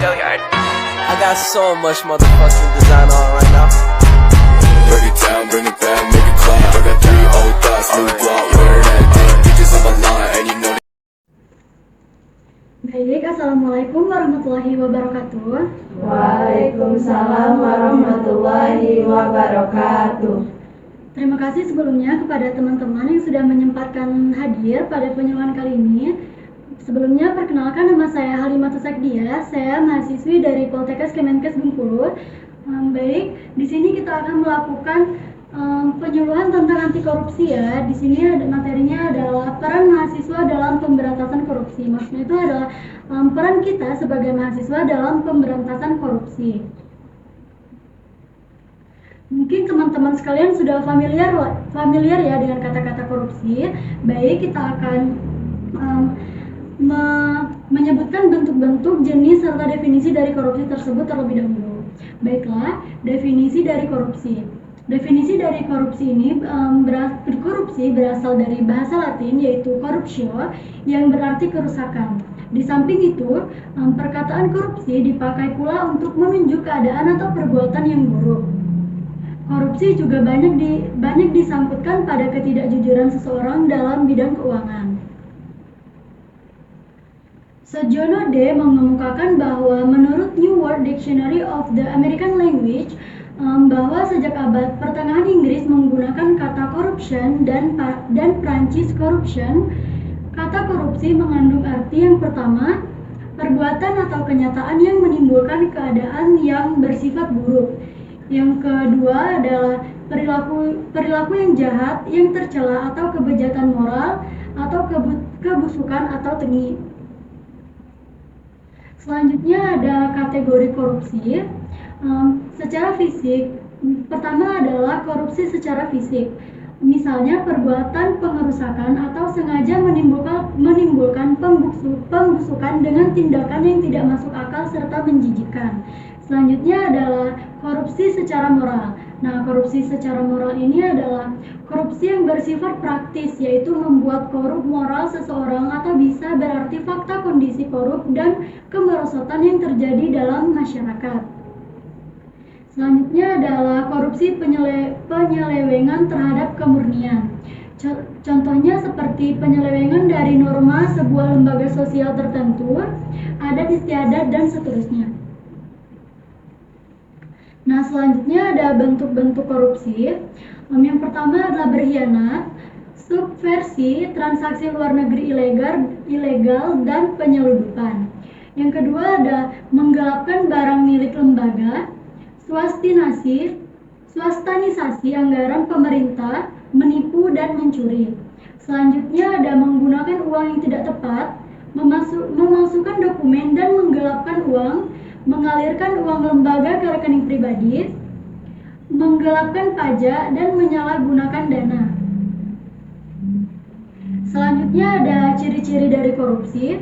I got so much motherfucking design on right now. Break it down, bring it back, make it clap. I got 3 old thoughts, new guap, wear that thing. Bitches on my line, and you know. Baik, assalamualaikum warahmatullahi wabarakatuh. Waalaikumsalam warahmatullahi wabarakatuh. Terima kasih sebelumnya kepada teman-teman yang sudah menyempatkan hadir pada penyuluhan kali ini. Sebelumnya, perkenalkan, nama saya Halimatus Sakdia. Saya mahasiswi dari Poltekkes Kemenkes Bengkulu. Baik, di sini kita akan melakukan penyuluhan tentang anti korupsi ya. Di sini ada materinya adalah peran mahasiswa dalam pemberantasan korupsi. Maksudnya itu adalah peran kita sebagai mahasiswa dalam pemberantasan korupsi. Mungkin teman-teman sekalian sudah familiar ya dengan kata-kata korupsi. Baik, kita akan menyebutkan bentuk-bentuk, jenis, serta definisi dari korupsi tersebut terlebih dahulu. Baiklah, definisi dari korupsi. Definisi dari korupsi ini, korupsi berasal dari bahasa Latin yaitu corruptio yang berarti kerusakan. Di samping itu, perkataan korupsi dipakai pula untuk menunjuk keadaan atau perbuatan yang buruk. Korupsi juga banyak disangkutkan pada ketidakjujuran seseorang dalam bidang keuangan. Sojourner D. mengemukakan bahwa menurut New World Dictionary of the American Language, bahwa sejak abad pertengahan Inggris menggunakan kata corruption dan Prancis corruption, kata korupsi mengandung arti yang pertama, perbuatan atau kenyataan yang menimbulkan keadaan yang bersifat buruk. Yang kedua adalah perilaku yang jahat, yang tercela atau kebejatan moral atau kebusukan atau tengi. Selanjutnya ada kategori korupsi secara fisik. Pertama adalah korupsi secara fisik. Misalnya perbuatan pengerusakan atau sengaja menimbulkan pembusukan dengan tindakan yang tidak masuk akal serta menjijikkan. Selanjutnya adalah korupsi secara moral. Nah, korupsi secara moral ini adalah korupsi yang bersifat praktis, yaitu membuat korup moral seseorang atau bisa berarti fakta kondisi korup dan kemerosotan yang terjadi dalam masyarakat. Selanjutnya adalah korupsi penyelewengan terhadap kemurnian. Contohnya seperti penyelewengan dari norma sebuah lembaga sosial tertentu, adat istiadat, dan seterusnya. Nah, selanjutnya ada bentuk-bentuk korupsi. Yang pertama adalah berkhianat, subversi, transaksi luar negeri ilegal, dan penyeludupan. Yang kedua ada menggelapkan barang milik lembaga, swastanisasi anggaran pemerintah, menipu dan mencuri. Selanjutnya ada menggunakan uang yang tidak tepat, memasukkan dokumen dan menggelapkan uang, mengalirkan uang lembaga ke rekening pribadi, menggelapkan pajak, dan menyalahgunakan dana. Selanjutnya ada ciri-ciri dari korupsi.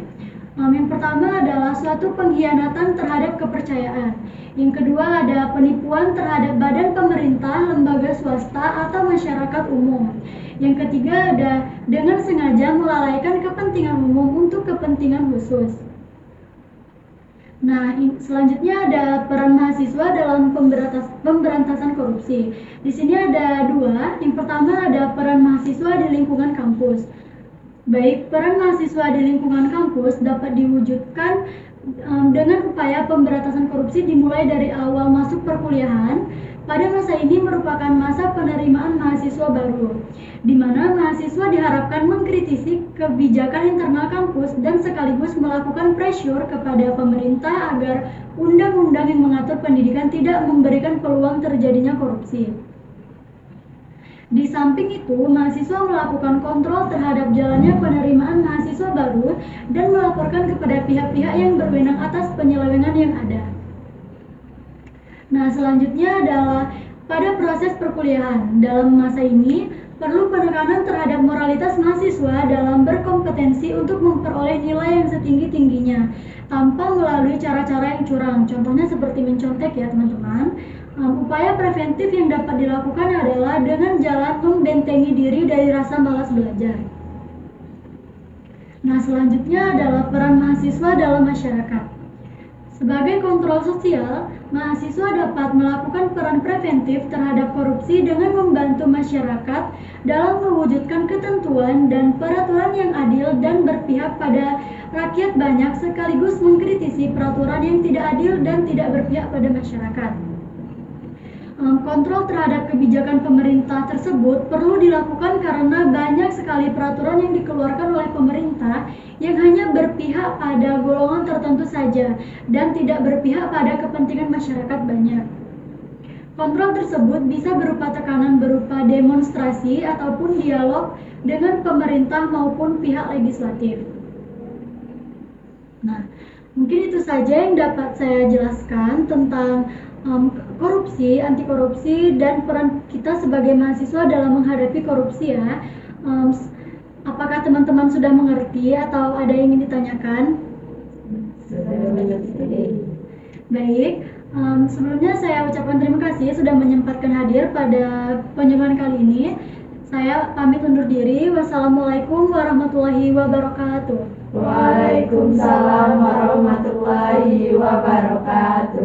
Yang pertama adalah suatu pengkhianatan terhadap kepercayaan. Yang kedua ada penipuan terhadap badan pemerintah, lembaga swasta, atau masyarakat umum. Yang ketiga ada dengan sengaja melalaikan kepentingan umum untuk kepentingan khusus. Nah, selanjutnya ada peran mahasiswa dalam pemberantasan korupsi. Di sini ada dua. Yang pertama ada peran mahasiswa di lingkungan kampus. Baik, peran mahasiswa di lingkungan kampus dapat diwujudkan dengan upaya pemberantasan korupsi dimulai dari awal masuk perkuliahan. Pada masa ini merupakan masa penerimaan mahasiswa baru, di mana mahasiswa diharapkan mengkritisi kebijakan internal kampus dan sekaligus melakukan pressure kepada pemerintah agar undang-undang yang mengatur pendidikan tidak memberikan peluang terjadinya korupsi. Di samping itu, mahasiswa melakukan kontrol terhadap jalannya penerimaan mahasiswa baru dan melaporkan kepada pihak-pihak yang berwenang atas penyelewengan yang ada. Nah, selanjutnya adalah pada proses perkuliahan. Dalam masa ini, perlu penekanan terhadap moralitas mahasiswa dalam berkompetensi untuk memperoleh nilai yang setinggi-tingginya, tanpa melalui cara-cara yang curang. Contohnya seperti mencontek ya teman-teman. Upaya preventif yang dapat dilakukan adalah dengan jalan membentengi diri dari rasa malas belajar. Nah, selanjutnya adalah peran mahasiswa dalam masyarakat. Sebagai kontrol sosial, mahasiswa dapat melakukan peran preventif terhadap korupsi dengan membantu masyarakat dalam mewujudkan ketentuan dan peraturan yang adil dan berpihak pada rakyat banyak sekaligus mengkritisi peraturan yang tidak adil dan tidak berpihak pada masyarakat. Kontrol terhadap kebijakan pemerintah tersebut perlu dilakukan karena banyak sekali peraturan yang dikeluarkan oleh pemerintah yang hanya berpihak pada golongan tertentu saja dan tidak berpihak pada kepentingan masyarakat banyak. Kontrol tersebut bisa berupa tekanan berupa demonstrasi ataupun dialog dengan pemerintah maupun pihak legislatif. Nah, mungkin itu saja yang dapat saya jelaskan tentang korupsi, anti korupsi, dan peran kita sebagai mahasiswa dalam menghadapi korupsi ya. Apakah teman-teman sudah mengerti atau ada yang ingin ditanyakan? Sudah mengerti. Baik, sebelumnya saya ucapkan terima kasih sudah menyempatkan hadir pada penyuluhan kali ini. Saya pamit undur diri. Wassalamualaikum warahmatullahi wabarakatuh. Waalaikumsalam warahmatullahi wabarakatuh.